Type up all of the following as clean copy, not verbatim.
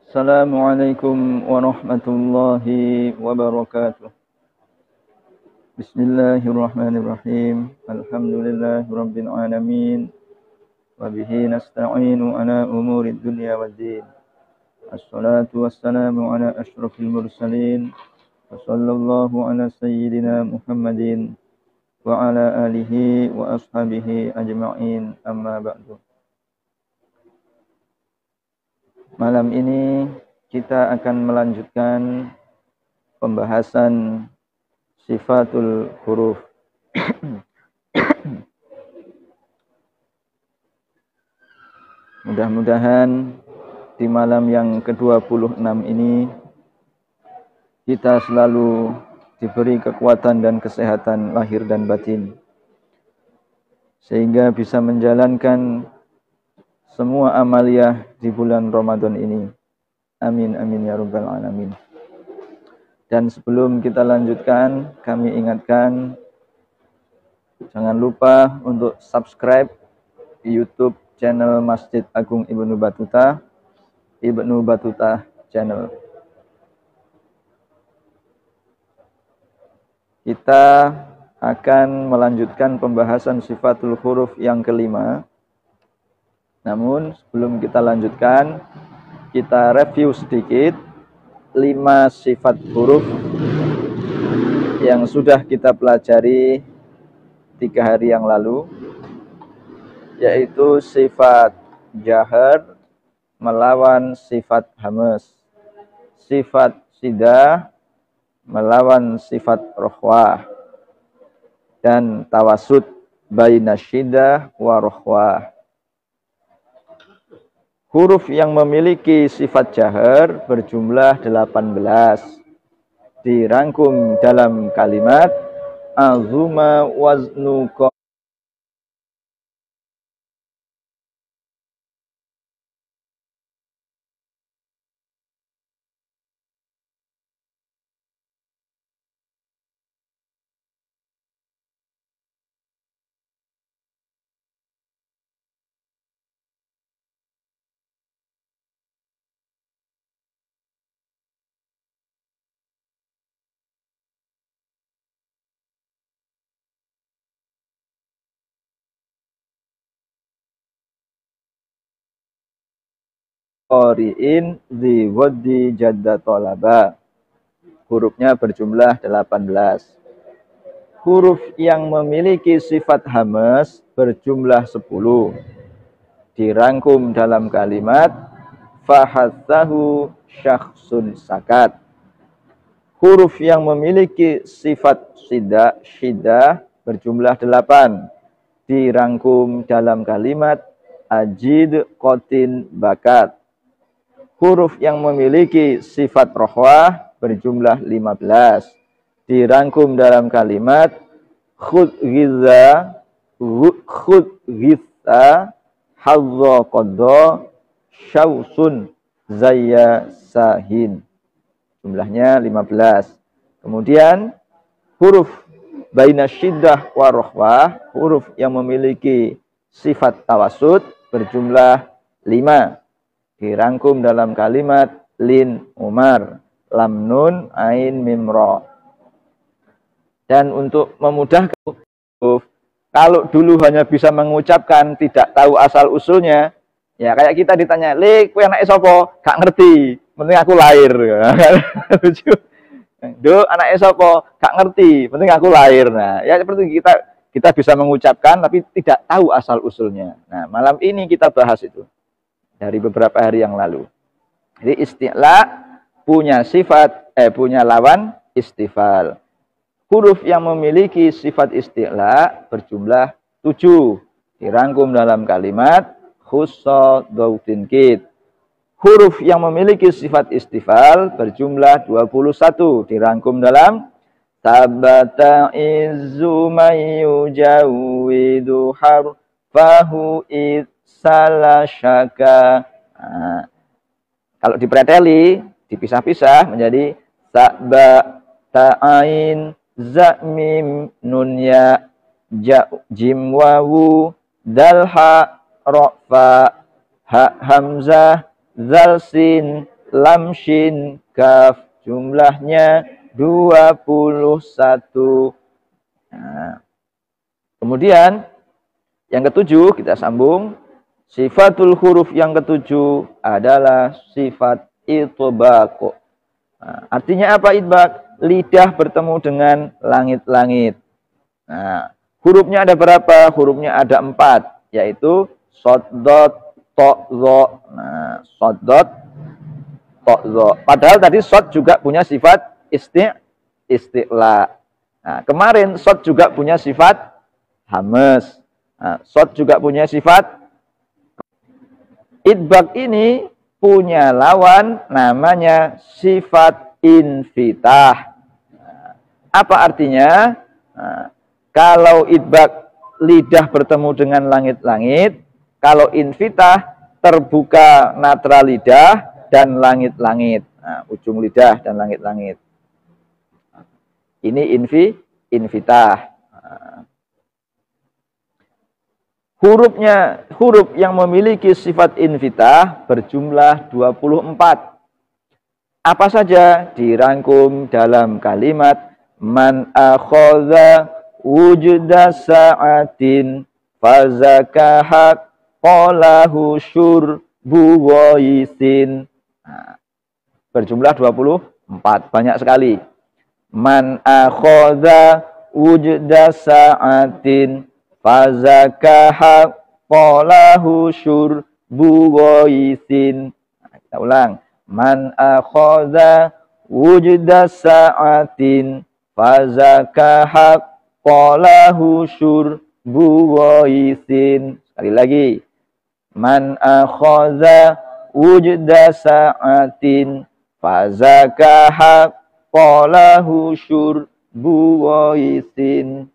Assalamualaikum warahmatullahi wabarakatuh. Bismillahirrahmanirrahim. Alhamdulillahirabbil alamin. Wa bihi nasta'inu ala umurid dunya waddin. Assalatu wassalamu ala asyrafil mursalin. Wa sallallahu ala sayyidina Muhammadin wa ala alihi wa ashabihi ajma'in. Amma ba'du. Malam ini kita akan melanjutkan pembahasan sifatul huruf. Mudah-mudahan di malam yang ke-26 ini kita selalu diberi kekuatan dan kesehatan lahir dan batin, sehingga bisa menjalankan semua amaliyah di bulan Ramadan ini. Amin, amin ya rabbal alamin. Dan sebelum kita lanjutkan, kami ingatkan, jangan lupa untuk subscribe di YouTube channel Masjid Agung Ibnu Battuta Channel. Kita akan melanjutkan pembahasan sifatul huruf yang kelima. Namun sebelum kita lanjutkan, kita review sedikit 5 sifat huruf yang sudah kita pelajari 3 hari yang lalu, yaitu sifat jahar melawan sifat hamas, sifat sidah melawan sifat rohwah, dan tawasud baina syidah wa rohwah. Huruf yang memiliki sifat jahar berjumlah 18, dirangkum dalam kalimat azuma waznu qari'in zi waddi jadda tolaba. Hurufnya berjumlah 18. Huruf yang memiliki sifat hamas berjumlah 10, dirangkum dalam kalimat fahathahu syakhsun sakat. Huruf yang memiliki sifat syidah berjumlah 8, dirangkum dalam kalimat ajid qatin bakat. Huruf yang memiliki sifat rohwah berjumlah 15, dirangkum dalam kalimat khud ghizza hadza qadda syausun zayya sahin. Jumlahnya 15. Kemudian huruf baina syiddah wa rohwah, huruf yang memiliki sifat tawasud berjumlah 5, dirangkum dalam kalimat lin umar lam nun ain mim ra. Dan untuk memudahkan, kalau dulu hanya bisa mengucapkan tidak tahu asal usulnya, ya kayak kita ditanya, "Le, kowe anake sapa?" Gak ngerti, penting aku lahir. Lucu. "Do, anake sapa?" Gak ngerti, penting aku lahir. Nah, ya seperti kita bisa mengucapkan tapi tidak tahu asal usulnya. Nah, malam ini kita bahas itu dari beberapa hari yang lalu. Jadi isti'la punya punya lawan istifal. Huruf yang memiliki sifat isti'la berjumlah 7, dirangkum dalam kalimat khussa dautin kid. Huruf yang memiliki sifat istifal berjumlah 21, dirangkum dalam tabata izzu mayyujawidu harfahu salah syaka. Nah, kalau dipreteli, dipisah-pisah menjadi sakba ta'ain za mim nun ya ja jim wawu dal ha ra fa ha hamzah zal sin lam shin kaf. Jumlahnya 21. Nah, kemudian yang ketujuh kita sambung. Sifatul huruf yang ketujuh adalah sifat itbaq. Nah, artinya apa itbaq? Lidah bertemu dengan langit-langit. Nah, hurufnya ada berapa? Hurufnya ada 4, yaitu shad, dot, to, zo. Nah, shad, dot, to, zo. Padahal tadi shad juga punya sifat isti'la. Nah, kemarin shad juga punya sifat hamas. Nah, shad juga punya sifat. Itbaq ini punya lawan namanya sifat infitah. Nah, apa artinya? Nah, kalau itbaq lidah bertemu dengan langit-langit, kalau infitah terbuka natral lidah dan langit-langit. Nah, ujung lidah dan langit-langit. Ini infitah. Nah, huruf yang memiliki sifat infitah berjumlah 24. Apa saja? Dirangkum dalam kalimat man akhadha wujda sa'atin fazakaha qalahu syurbu ghaisin. Nah, berjumlah 24, banyak sekali. Man akhadha wujda sa'atin fazakaha qalahu syurbu ghaisin. Nah, kita ulang. Man akhadha wujda sa'atin fazakaha qalahu syurbu ghaisin. Sekali lagi. Man akhadha wujda sa'atin fazakaha qalahu syurbu ghaisin.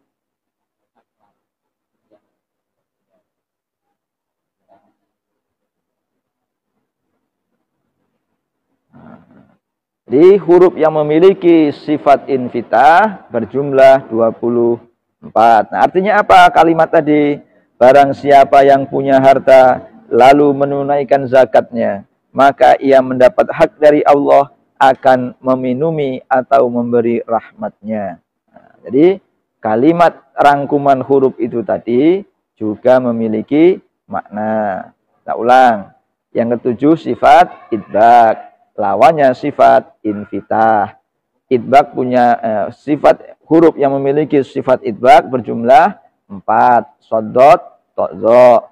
Jadi huruf yang memiliki sifat infitah berjumlah 24. Nah, artinya apa kalimat tadi? Barang siapa yang punya harta lalu menunaikan zakatnya, maka ia mendapat hak dari Allah akan meminumi atau memberi rahmatnya. Nah, jadi kalimat rangkuman huruf itu tadi juga memiliki makna. Kita ulang. Yang ketujuh sifat itbaq. Lawannya sifat infitah. Itbaq punya sifat huruf yang memiliki sifat itbaq berjumlah 4. Sodot, to'zo.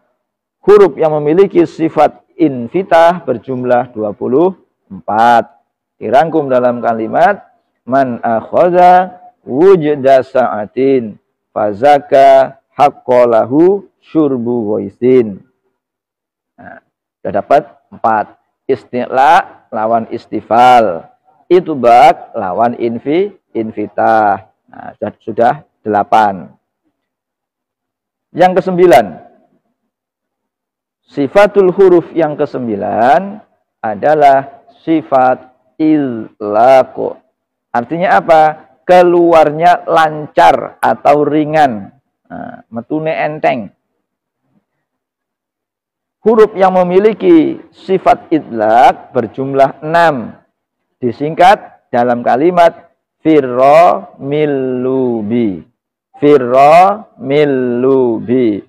Huruf yang memiliki sifat infitah berjumlah 24. Dirangkum dalam kalimat man akhadha wujda sa'atin fazaka haqqalahu syurbu ghaisin. Nah, sudah dapat 4. Isti'la lawan istifal. Itbaq lawan infitah. Nah, sudah 8. Yang ke-9. Sifatul huruf yang ke-9 adalah sifat izlaq. Artinya apa? Keluarnya lancar atau ringan. Nah, metune enteng. Huruf yang memiliki sifat idlaq berjumlah 6. Disingkat dalam kalimat firra millubi. Firra millubi.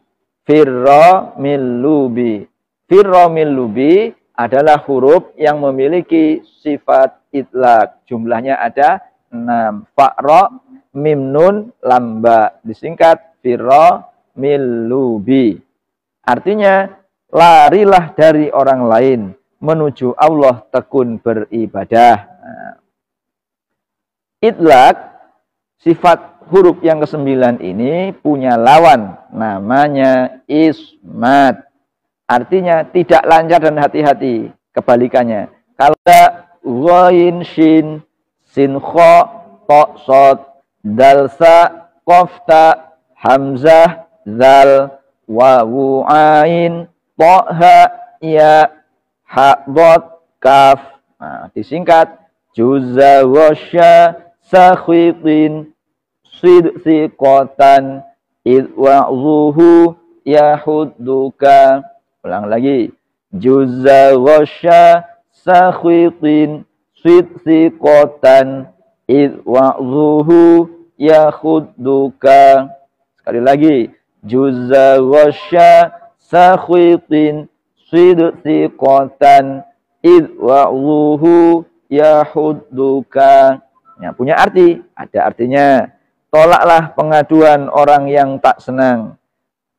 Firra millubi. Firra millubi adalah huruf yang memiliki sifat idlaq. Jumlahnya ada 6. Fa'ra, mim nun, lam ba. Disingkat firra millubi. Artinya larilah dari orang lain menuju Allah tekun beribadah. Nah, idlaq, sifat huruf yang ke-9 ini punya lawan namanya ismat. Artinya tidak lancar dan hati-hati. Kebalikannya. Kalau ada ghain, shin, sin, kha, ta, shad, dal, sa, qaf, ta, hamzah, zal, wawu, ain, toha, ya, ha, dot, kaf. Nah, disingkat juzza, wasya, sakhitin, sidqatan, idwa'zuhu, yahudduka. Ulang lagi. Juzza, wasya, sakhitin sidqatan id wa'zuhu yakhudduka. Sekali lagi, juzza ghasya sakhitin sidqatan id wa'zuhu yahudduka. Ya, punya arti, ada artinya. Tolaklah pengaduan orang yang tak senang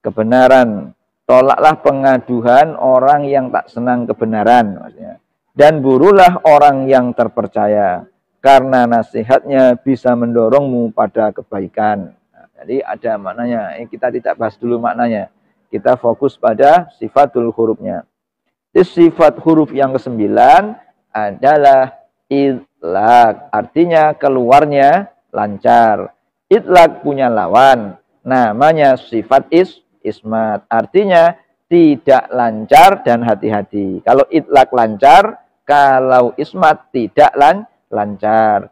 kebenaran. Tolaklah pengaduan orang yang tak senang kebenaran, maksudnya. Dan burulah orang yang terpercaya, karena nasihatnya bisa mendorongmu pada kebaikan. Nah, jadi ada maknanya. Kita tidak bahas dulu maknanya. Kita fokus pada sifatul hurufnya. Sifat huruf yang ke-9 adalah idlaq. Artinya keluarnya lancar. Idlaq punya lawan. Namanya sifat ismat. Artinya tidak lancar dan hati-hati. Kalau idlaq lancar, kalau ismat tidak lancar.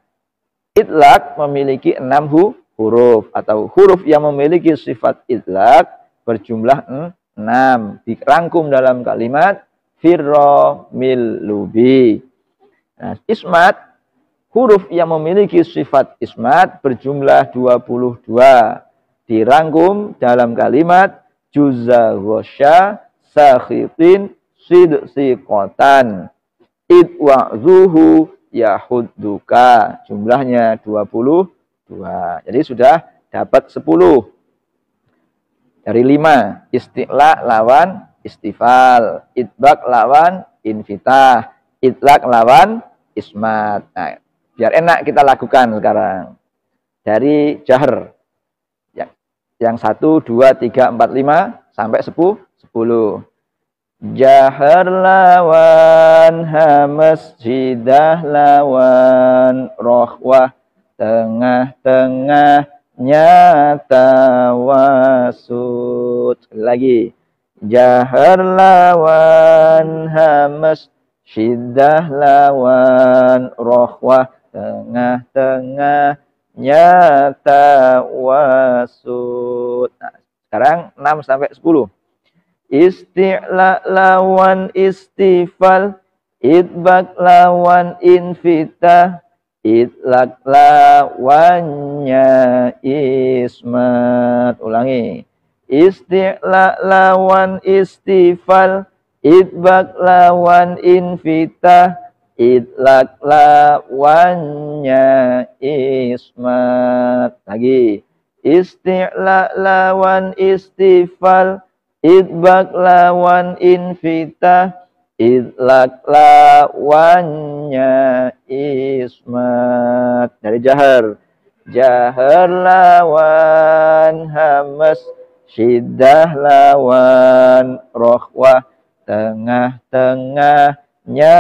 Idlaq memiliki 6 huruf. Atau huruf yang memiliki sifat idlaq berjumlah 6. Dirangkum dalam kalimat firra mil lubi. Nah, ismat, huruf yang memiliki sifat ismat berjumlah 22. Dirangkum dalam kalimat juzza ghasya sakhitin sidqatan id wa'zuhu yahudduka. Jumlahnya 22. Jadi sudah dapat 10. Dari 5. Isti'la lawan istifal, idbaq lawan infitah, idlaq lawan ismat. Nah, biar enak kita lakukan sekarang. Dari jahr. Yang 1, 2, 3, 4, 5 sampai 10. Jahr lawan hamas, shidah lawan rohwah, tengah-tengahnya tawasud. Sekali lagi. Jahr lawan hamas, shiddah lawan rohwah, tengah-tengahnya tawasud. Nah, sekarang 6 sampai 10. Isti'la lawan istifal, idbaq lawan infitah, idlaq lawannya ismat. Ulangi. Isti'la lawan istifal, idbaq lawan infitah, idlaq lawannya ismat. Lagi. Isti'la lawan istifal, idbaq lawan infitah, idlaq lawannya ismat. Dari jahr. Jahr lawan hamas, shiddah lawan rohwah, tengah-tengahnya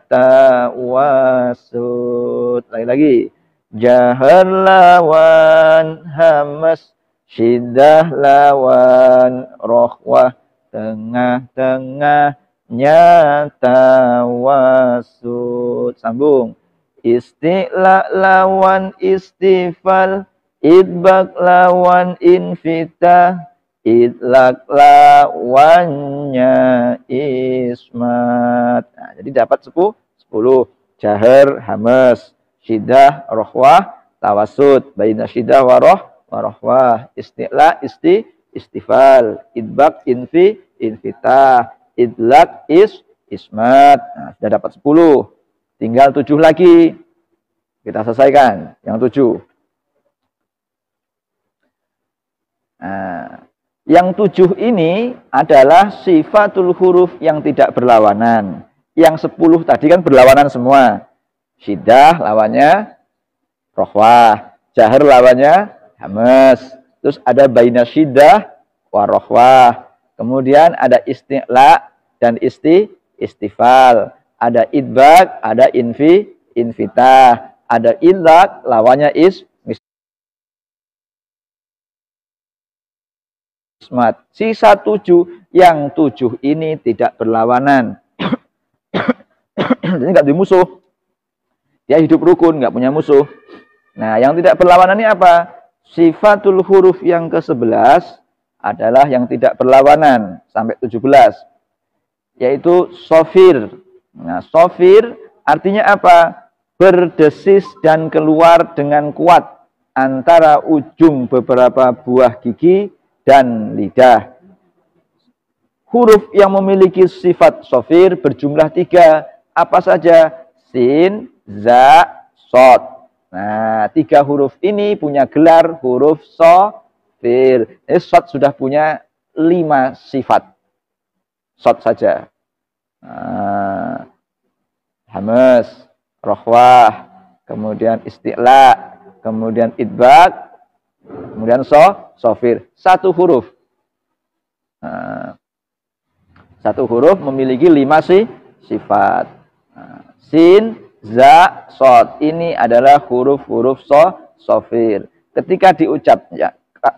tawasud. Lagi. Jahr lawan hamas, shiddah lawan rohwah, tengah-tengahnya tawasud. Sambung. Isti'la lawan istifal, idbaq lawan infitah, idlaq lawannya ismat. Nah, jadi dapat 10. Jahr, hamas, shiddah, rohwah, tawasud. Baina shiddah wa rohwah. Isti'la, istifal. Idbaq, infitah. Idlaq, ismat. Nah, sudah dapat 10. Tinggal 7 lagi. Kita selesaikan. Yang 7. Nah, yang 7 ini adalah sifatul huruf yang tidak berlawanan. Yang 10 tadi kan berlawanan semua. Shiddah lawannya rohwah. Jahr lawannya hamas. Terus ada baina shiddah wa rohwah. Kemudian ada isti'la dan istifal. Ada idbaq, ada infitah. Ada idlaq, lawannya ismat. Sisa 7, yang 7 ini tidak berlawanan. Jadi nggak dimusuh. Dia hidup rukun, nggak punya musuh. Nah, yang tidak berlawanan ini apa? Sifatul huruf yang ke-11 adalah yang tidak berlawanan sampai 17. Yaitu sofir, Nah, sofir artinya apa? Berdesis dan keluar dengan kuat antara ujung beberapa buah gigi dan lidah. Huruf yang memiliki sifat sofir berjumlah 3. Apa saja? Sin, za, sod. Nah, 3 huruf ini punya gelar huruf sofir. Jadi sod sudah punya 5 sifat. Sod saja. Nah, hamas, rohwah, kemudian isti'la, kemudian idbak, kemudian sofir. 1 huruf. Nah, 1 huruf memiliki 5 sifat. Nah, sin, za, sod. Ini adalah huruf-huruf sofir. Ketika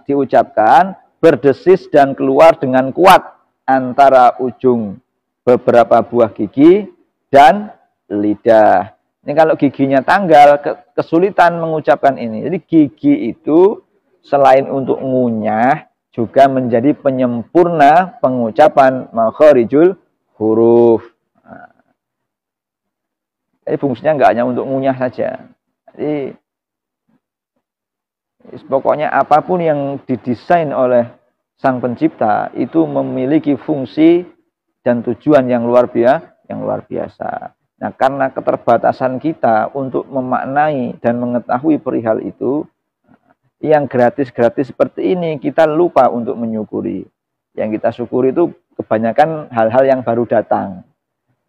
diucapkan, berdesis dan keluar dengan kuat antara ujung beberapa buah gigi dan lidah. Ini kalau giginya tanggal, kesulitan mengucapkan ini. Jadi gigi itu selain untuk ngunyah, juga menjadi penyempurna pengucapan makharijul huruf. Jadi fungsinya nggak hanya untuk ngunyah saja. Jadi pokoknya apapun yang didesain oleh sang pencipta itu memiliki fungsi dan tujuan yang luar biasa. Nah, karena keterbatasan kita untuk memaknai dan mengetahui perihal itu, yang gratis-gratis seperti ini kita lupa untuk menyukuri. Yang kita syukuri itu kebanyakan hal-hal yang baru datang.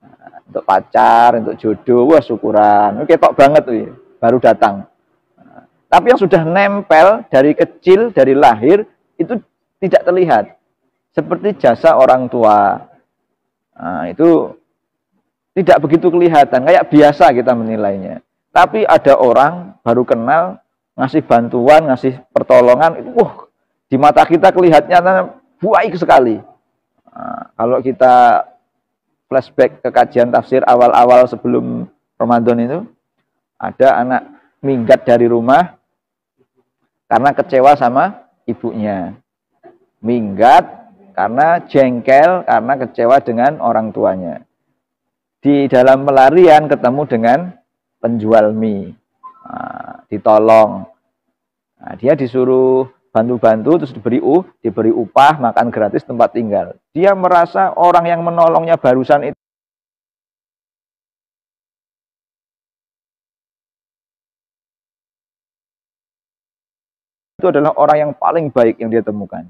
Nah, untuk pacar, untuk jodoh, wah syukuran. Ketok banget tuh, baru datang. Nah, tapi yang sudah nempel dari kecil, dari lahir, itu tidak terlihat. Seperti jasa orang tua. Nah, itu tidak begitu kelihatan, kayak biasa kita menilainya. Tapi ada orang baru kenal, ngasih bantuan, ngasih pertolongan, itu di mata kita kelihatannya baik sekali. Nah, kalau kita flashback ke kajian tafsir awal-awal sebelum Ramadan itu, ada anak minggat dari rumah karena kecewa sama ibunya. Minggat karena jengkel, karena kecewa dengan orang tuanya. Di dalam pelarian ketemu dengan penjual mie. Nah, ditolong. Nah, dia disuruh bantu-bantu, terus diberi upah, makan gratis, tempat tinggal. Dia merasa orang yang menolongnya barusan itu adalah orang yang paling baik yang dia temukan.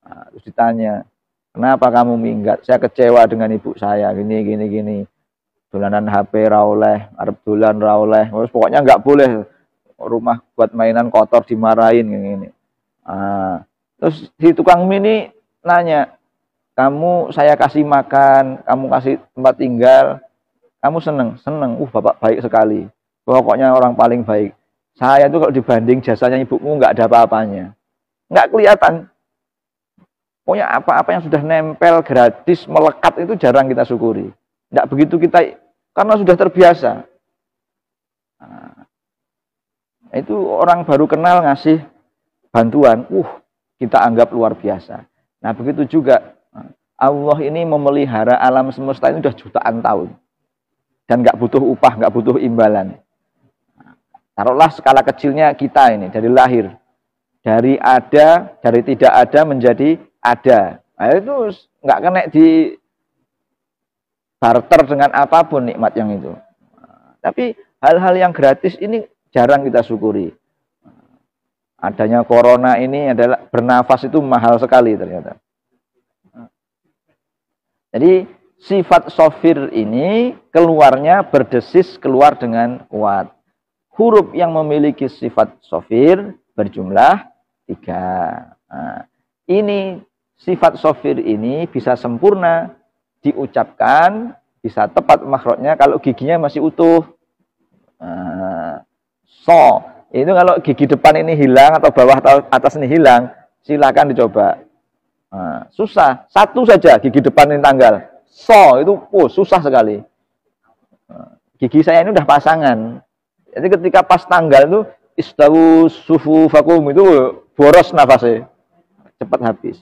Nah, terus ditanya, kenapa kamu minggat? Saya kecewa dengan ibu saya, gini. Dolanan HP raoleh, arep dolan raoleh, pokoknya nggak boleh rumah buat mainan kotor dimarahin gini. Nah, terus si tukang mie ini nanya, kamu saya kasih makan, kamu kasih tempat tinggal, kamu seneng, bapak baik sekali, pokoknya orang paling baik. Saya itu kalau dibanding jasanya ibumu nggak ada apa-apanya, nggak kelihatan. Pokoknya apa-apa yang sudah nempel gratis melekat itu jarang kita syukuri. Nggak begitu kita, karena sudah terbiasa. Nah, itu orang baru kenal ngasih bantuan, kita anggap luar biasa. Nah, begitu juga Allah ini memelihara alam semesta ini sudah jutaan tahun. Dan nggak butuh upah, nggak butuh imbalan. Taruhlah skala kecilnya kita ini, dari lahir. Dari tidak ada menjadi ada. Nah, itu nggak kena di barter dengan apapun nikmat yang itu. Tapi hal-hal yang gratis ini jarang kita syukuri. Adanya corona ini adalah bernafas itu mahal sekali ternyata. Jadi sifat sofir ini keluarnya berdesis, keluar dengan kuat. Huruf yang memiliki sifat sofir berjumlah 3. Nah, ini sifat sofir ini bisa sempurna diucapkan, bisa tepat makhrajnya kalau giginya masih utuh. Nah, itu kalau gigi depan ini hilang atau bawah atau atas ini hilang, silakan dicoba. Nah, susah, 1 saja gigi depan ini tanggal. Itu susah sekali. Nah, gigi saya ini udah pasangan. Jadi ketika pas tanggal itu istawu sufufakum itu boros nafasnya, cepat habis.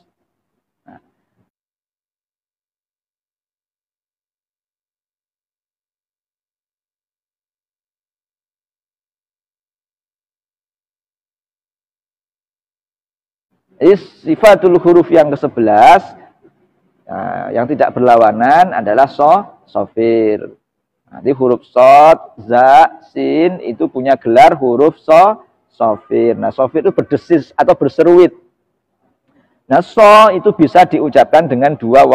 Jadi sifatul huruf yang ke-11 yang tidak berlawanan adalah sofir. Nanti huruf sod, za, sin itu punya gelar huruf sofir. Nah, sofir itu berdesis atau berseruit. Nah, itu bisa diucapkan dengan dua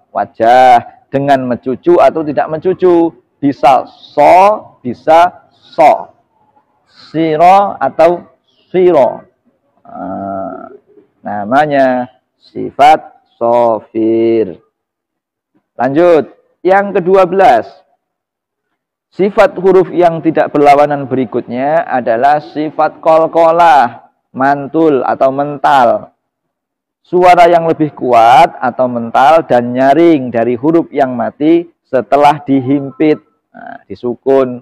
wajah, dengan mencucu atau tidak mencucu. Bisa bisa so. Siro atau siro. Namanya sifat sofir. Lanjut, yang ke-12. Sifat huruf yang tidak berlawanan berikutnya adalah sifat qalqalah, mantul atau mental. Suara yang lebih kuat atau mental dan nyaring dari huruf yang mati setelah dihimpit, disukun.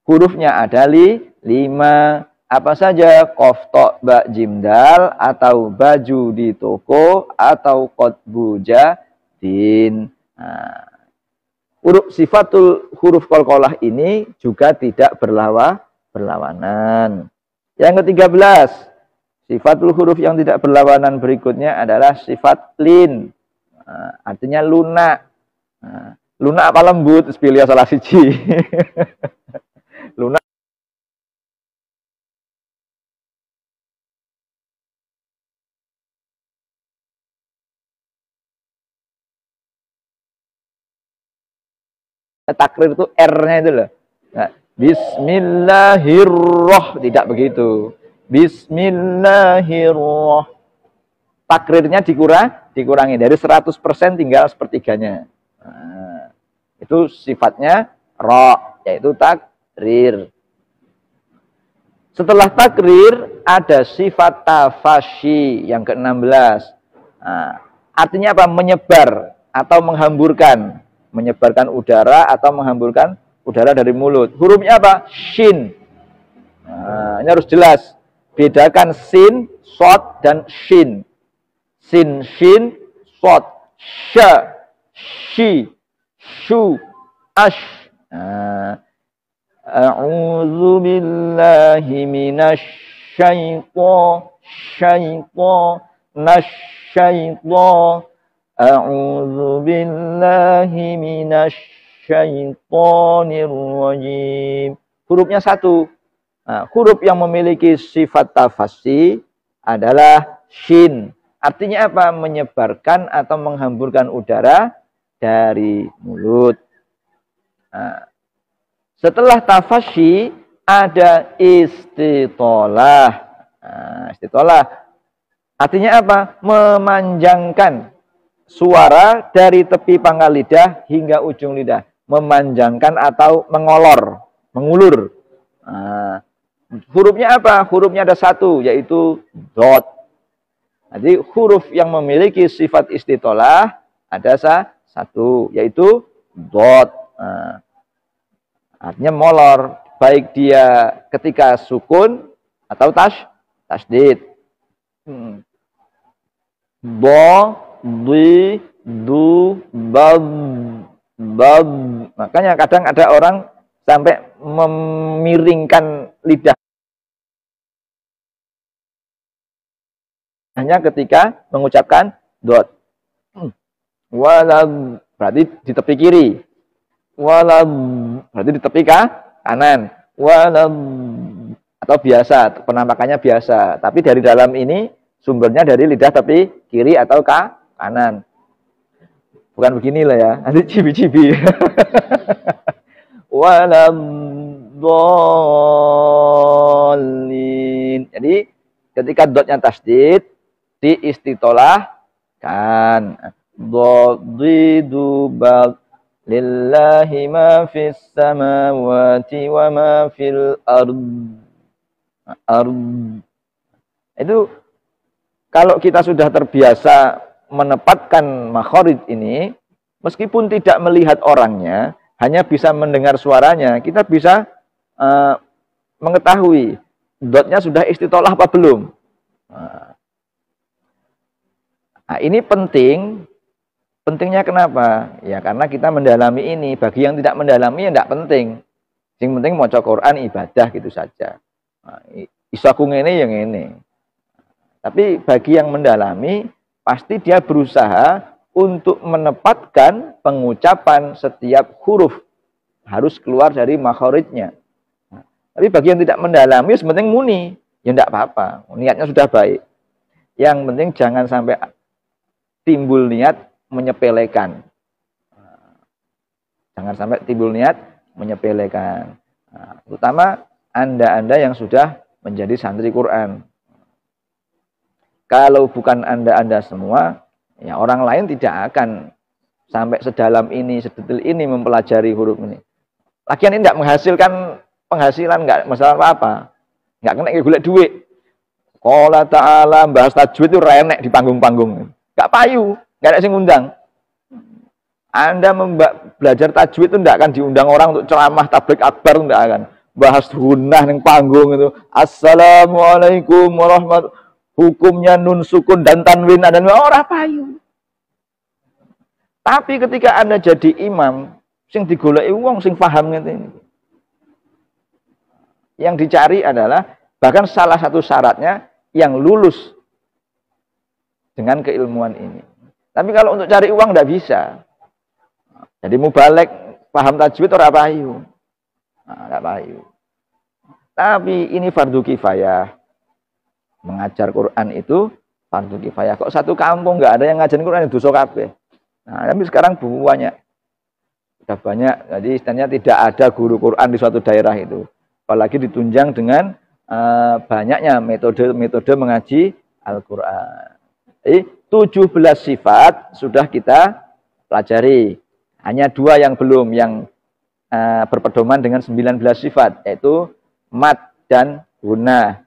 Hurufnya ada 5. Apa saja? Qaf, ta, ba, jim, dal, atau baju di toko, atau qotbu, jadin. Sifatul huruf qalqalah ini juga tidak berlawanan. Yang ke-13, sifatul huruf yang tidak berlawanan berikutnya adalah sifat lin. Artinya lunak. Lunak apa lembut? Pilih salah siji. Lunak. Takrir itu R-nya itu loh. Nah, Bismillahirrahmanirrahim. Tidak begitu. Bismillahirrahmanirrahim. Takrirnya dikurangi. Dari 100% tinggal sepertiganya. Nah, itu sifatnya ro, yaitu takrir. Setelah takrir, ada sifat tafasyi yang ke-16. Nah, artinya apa? Menyebar atau menghamburkan. Menyebarkan udara atau menghamburkan udara dari mulut. Hurufnya apa? Shin. Nah, ini harus jelas. Bedakan sin, sod, dan shin. Sin, shin, sod, sya, shi, shu, ash. A'udzu billahi minasy syaithan. A'udzu billahi minasy syaithanir rajim. Hurufnya 1. Nah, huruf yang memiliki sifat tafasyi adalah shin. Artinya apa? Menyebarkan atau menghamburkan udara dari mulut. Nah, setelah tafasyi ada istitolah. Nah, istitolah artinya apa? Memanjangkan suara dari tepi pangkal lidah hingga ujung lidah. Memanjangkan atau mengulur. Nah, hurufnya apa? Hurufnya ada 1, yaitu dot. Jadi huruf yang memiliki sifat istitolah ada 1, yaitu dot. Nah, artinya molor, baik dia ketika sukun atau tasdid. Bo, di, du, bab. Makanya kadang ada orang sampai memiringkan lidah hanya ketika mengucapkan dot. Walab berarti di tepi kiri. Walab berarti di tepi kanan. Walab atau biasa, penampakannya biasa. Tapi dari dalam ini sumbernya dari lidah tepi kiri atau kanan. Bukan beginilah ya, nanti cibi-cibi. Waladhdallin. Jadi ketika dotnya tasdid diistitolahkan. Dhadidu bal lillahi ma fis samawati wa ma fil ard. Itu kalau kita sudah terbiasa menempatkan makhraj ini, meskipun tidak melihat orangnya, hanya bisa mendengar suaranya, kita bisa mengetahui dotnya sudah istitolah apa belum. Nah, ini penting. Pentingnya kenapa? Ya karena kita mendalami ini. Bagi yang tidak mendalami ya tidak penting. Yang penting maca Quran ibadah gitu saja. Nah, iso aku ngene yang ini. Tapi bagi yang mendalami, pasti dia berusaha untuk menempatkan pengucapan setiap huruf harus keluar dari makhorijnya. Tapi bagi yang tidak mendalami, sebenarnya muni, ya tidak apa-apa, niatnya sudah baik. Yang penting jangan sampai timbul niat menyepelekan. Jangan sampai timbul niat menyepelekan. Nah, terutama Anda-anda yang sudah menjadi santri Quran. Kalau bukan Anda-anda semua, ya orang lain tidak akan sampai sedalam ini, sedetil ini mempelajari huruf ini. Lagian ini tidak menghasilkan penghasilan, nggak masalah apa-apa. Nggak kena golek duit. Qala ta'ala bahas tajwid itu renek di panggung-panggung. Nggak payu, nggak ada yang ngundang. Anda belajar tajwid itu tidak akan diundang orang untuk ceramah tablik akbar, tidak akan. Bahas hunah yang panggung itu. Assalamualaikum warahmatullahi wabarakatuh. Hukumnya nun sukun dan tanwin dan orang payu. Tapi ketika Anda jadi imam, sing digoleki wong sing paham ngene. Yang dicari adalah bahkan salah satu syaratnya yang lulus dengan keilmuan ini. Tapi kalau untuk cari uang tidak bisa. Jadi mubalek paham tajwid ora payu. Nah, payu. Tapi ini fardu kifayah. Mengajar Quran itu fardu kifayah. Kok satu kampung nggak ada yang ngajarin Quran, dosa kabeh. Nah, tapi sekarang banyak. Sudah banyak. Jadi istilahnya tidak ada guru Quran di suatu daerah itu. Apalagi ditunjang dengan banyaknya metode-metode mengaji Al-Quran. Jadi 17 sifat sudah kita pelajari. Hanya 2 yang belum, yang berpedoman dengan 19 sifat, yaitu mat dan guna.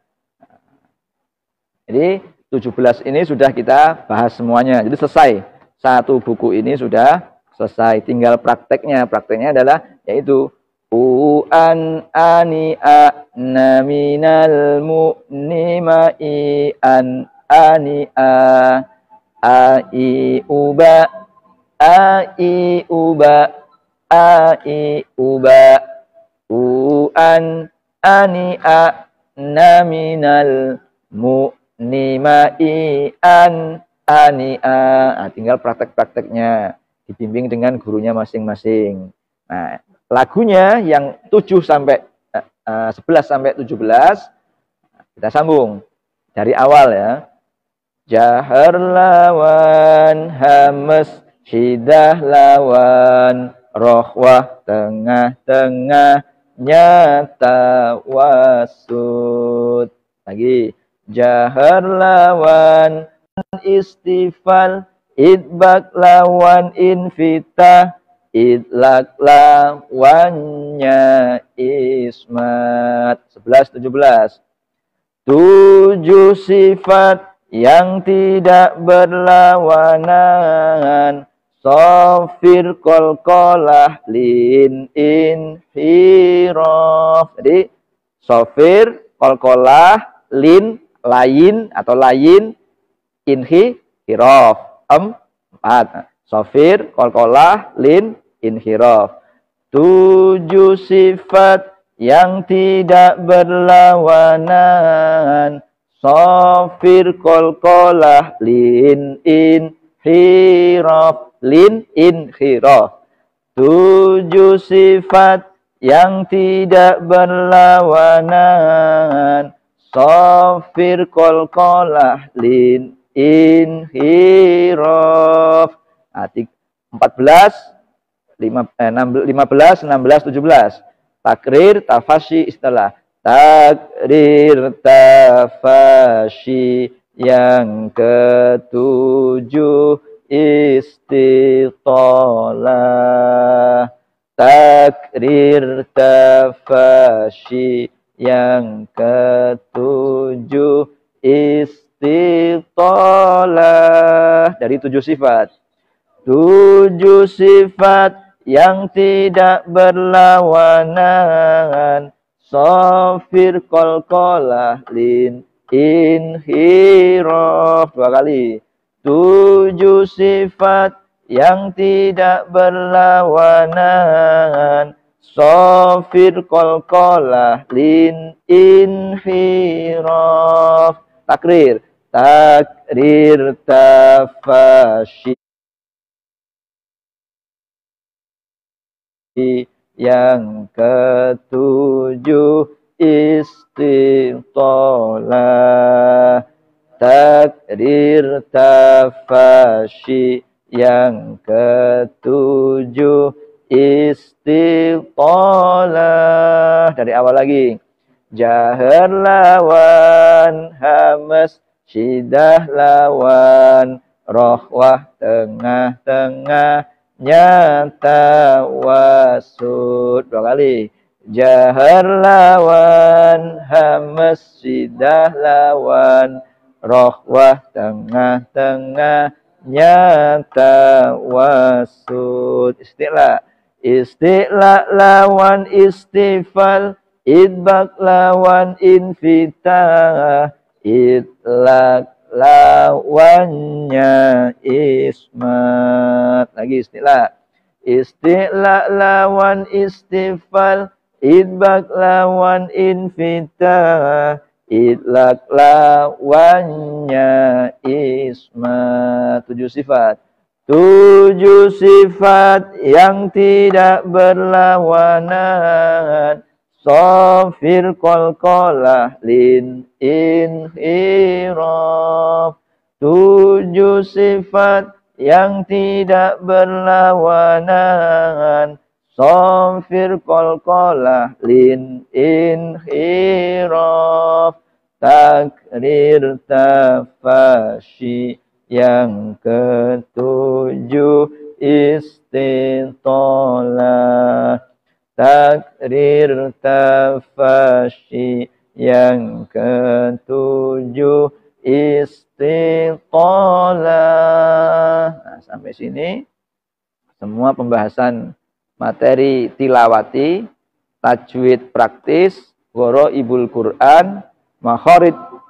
Jadi 17 ini sudah kita bahas semuanya. Jadi selesai. Satu buku ini sudah selesai. Tinggal prakteknya. Prakteknya adalah yaitu an ani a naminal mu'nima i an ani a i uba ai uba ai uba an ani a naminal mu'nimai an ani a. Nah, tinggal praktek-prakteknya dibimbing dengan gurunya masing-masing. Nah, lagunya yang 7 sampai 11 sampai 17 kita sambung dari awal ya. Jahar lawan hamas syidah lawan rohwah tengah-tengahnya tawasud. Lagi jahar lawan istifal idbak lawan infitah idlak lawannya ismat. 11 17. 7 sifat yang tidak berlawanan. Sofir kolkolah lin inhiraf. Jadi sofir kolkolah lin lain atau lain inhiraf. 4. Sofir kolkolah lin inhiraf. 7 sifat yang tidak berlawanan. Sofir kolkolah lin inhiraf. Lin inhiraf. 7 sifat yang tidak berlawanan. Sofir kolkolah lin inhiraf. 14, 15, 16, 17. Takrir, tafasyi, istilah. Takrir, tafasyi. Yang ke-7 istitolah. Takrir, tafasyi. Yang ke-7 istitolah. Dari 7 sifat. 7 sifat yang tidak berlawanan. Sofir kolkolah lin inhiraf. 2 kali. 7 sifat yang tidak berlawanan. Sofir kolkolah lin inhiraf. Takrir. takrir tafashi. Yang ketujuh istitolah, takrir tafashi. Yang ketujuh istitolah. Dari awal lagi. Jahar lawan hamas, syidah lawan rohwah, tengah-tengah nyata wasud. Dua kali. Jahar lawan hamas, syidah lawan rohwah, tengah-tengah nyata wasud. Istilah. Istilah lawan istifal, idbak lawan infitah, itlak lawannya ismat. Lagi istilah. Istilah lawan istifal, idbak lawan infitah, itlak lawannya ismat. 7 sifat. 7 sifat yang tidak berlawanan. Sofir qalqalah lin inhiraf. 7 sifat yang tidak berlawanan. Sofir qalqalah lin inhiraf. Takrir tafashi. Yang ketujuh istitolah, takrir tafashi. Yang ketujuh istitolah. Nah, sampai sini semua pembahasan materi tilawati, tajwid praktis, gharaibul Quran,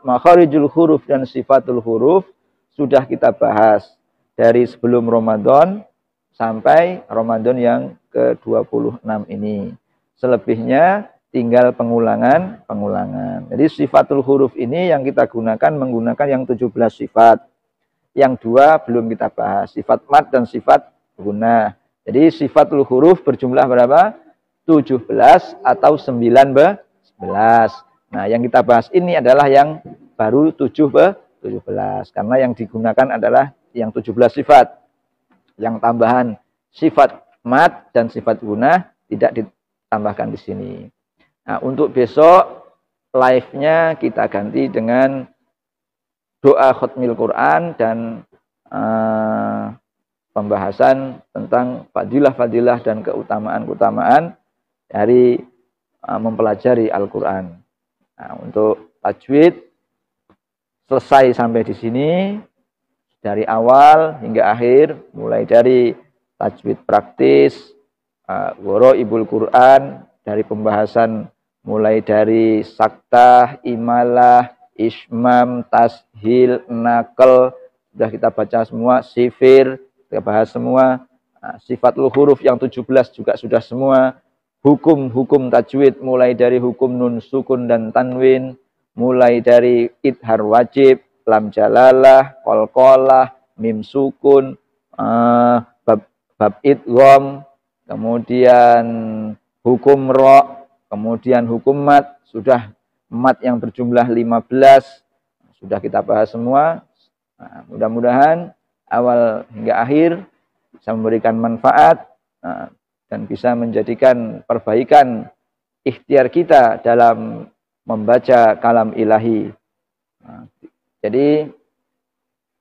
makharijul huruf dan sifatul huruf sudah kita bahas dari sebelum Ramadan sampai Ramadan yang ke-26 ini. Selebihnya tinggal pengulangan. Jadi sifatul huruf ini yang kita gunakan menggunakan yang 17 sifat. Yang 2 belum kita bahas, sifat mad dan sifat guna. Jadi sifatul huruf berjumlah berapa? 17 atau 19. Nah, yang kita bahas ini adalah yang baru 17. Karena yang digunakan adalah yang 17 sifat. Yang tambahan sifat mad dan sifat guna tidak ditambahkan di sini. Nah, untuk besok live-nya kita ganti dengan doa khatmil Quran dan pembahasan tentang fadilah-fadilah dan keutamaan-keutamaan dari mempelajari Al-Quran. Nah, untuk tajwid selesai sampai di sini, dari awal hingga akhir, mulai dari tajwid praktis, gharaibul Quran, dari pembahasan mulai dari saktah, imalah, ismam, tashil, nakal, sudah kita baca semua, sifir, kita bahas semua, sifatul huruf yang 17 juga sudah semua, hukum-hukum tajwid mulai dari hukum nun sukun dan tanwin, mulai dari idhar wajib, lam jalalah, qalqalah, mim sukun, bab idgham, kemudian hukum ro, kemudian hukum mat, sudah mat yang berjumlah 15, sudah kita bahas semua. Nah, mudah-mudahan awal hingga akhir bisa memberikan manfaat dan bisa menjadikan perbaikan ikhtiar kita dalam membaca kalam ilahi. Nah, jadi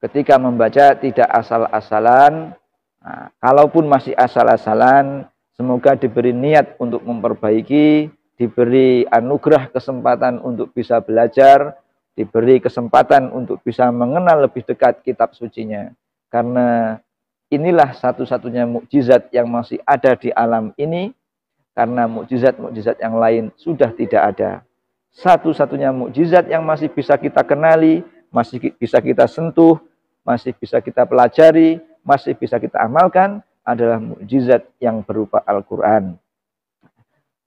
ketika membaca tidak asal-asalan. Nah, kalaupun masih asal-asalan, semoga diberi niat untuk memperbaiki, diberi anugerah kesempatan untuk bisa belajar, diberi kesempatan untuk bisa mengenal lebih dekat kitab sucinya. Karena inilah satu-satunya mukjizat yang masih ada di alam ini, karena mukjizat-mukjizat yang lain sudah tidak ada. Satu-satunya mukjizat yang masih bisa kita kenali, masih bisa kita sentuh, masih bisa kita pelajari, masih bisa kita amalkan adalah mukjizat yang berupa Al-Quran.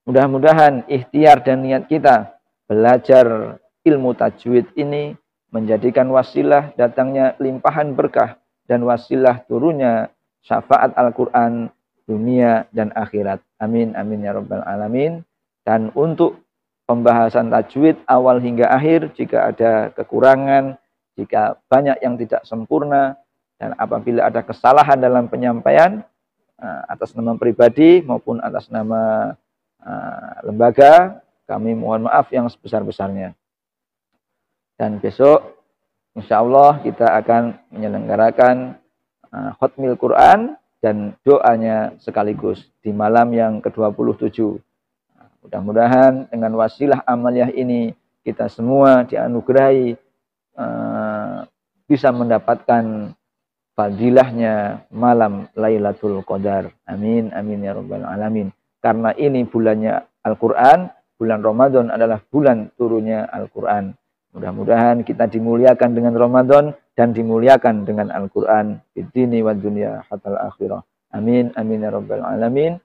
Mudah-mudahan ikhtiar dan niat kita belajar ilmu tajwid ini menjadikan wasilah datangnya limpahan berkah dan wasilah turunnya syafaat Al-Quran dunia dan akhirat. Amin, amin ya rabbal alamin. Dan untuk pembahasan tajwid awal hingga akhir, jika ada kekurangan, jika banyak yang tidak sempurna, dan apabila ada kesalahan dalam penyampaian, atas nama pribadi maupun atas nama lembaga, kami mohon maaf yang sebesar-besarnya. Dan besok, insya Allah kita akan menyelenggarakan khotmil Quran dan doanya sekaligus di malam yang ke-27. Mudah-mudahan dengan wasilah amaliyah ini kita semua dianugerahi bisa mendapatkan fadilahnya malam Lailatul Qadar. Amin, amin ya rabbal alamin. Karena ini bulannya Al-Quran, bulan Ramadan adalah bulan turunnya Al-Quran. Mudah-mudahan kita dimuliakan dengan Ramadan dan dimuliakan dengan Al-Quran di dini wa dunia hatal akhirah. Amin, amin ya rabbal alamin.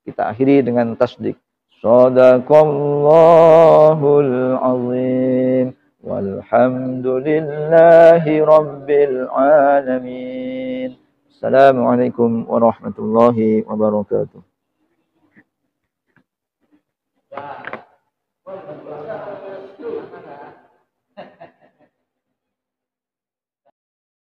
Kita akhiri dengan tasdik. Shadaqallahul azim. Walhamdulillahi rabbil alamin. Assalamualaikum warahmatullahi wabarakatuh.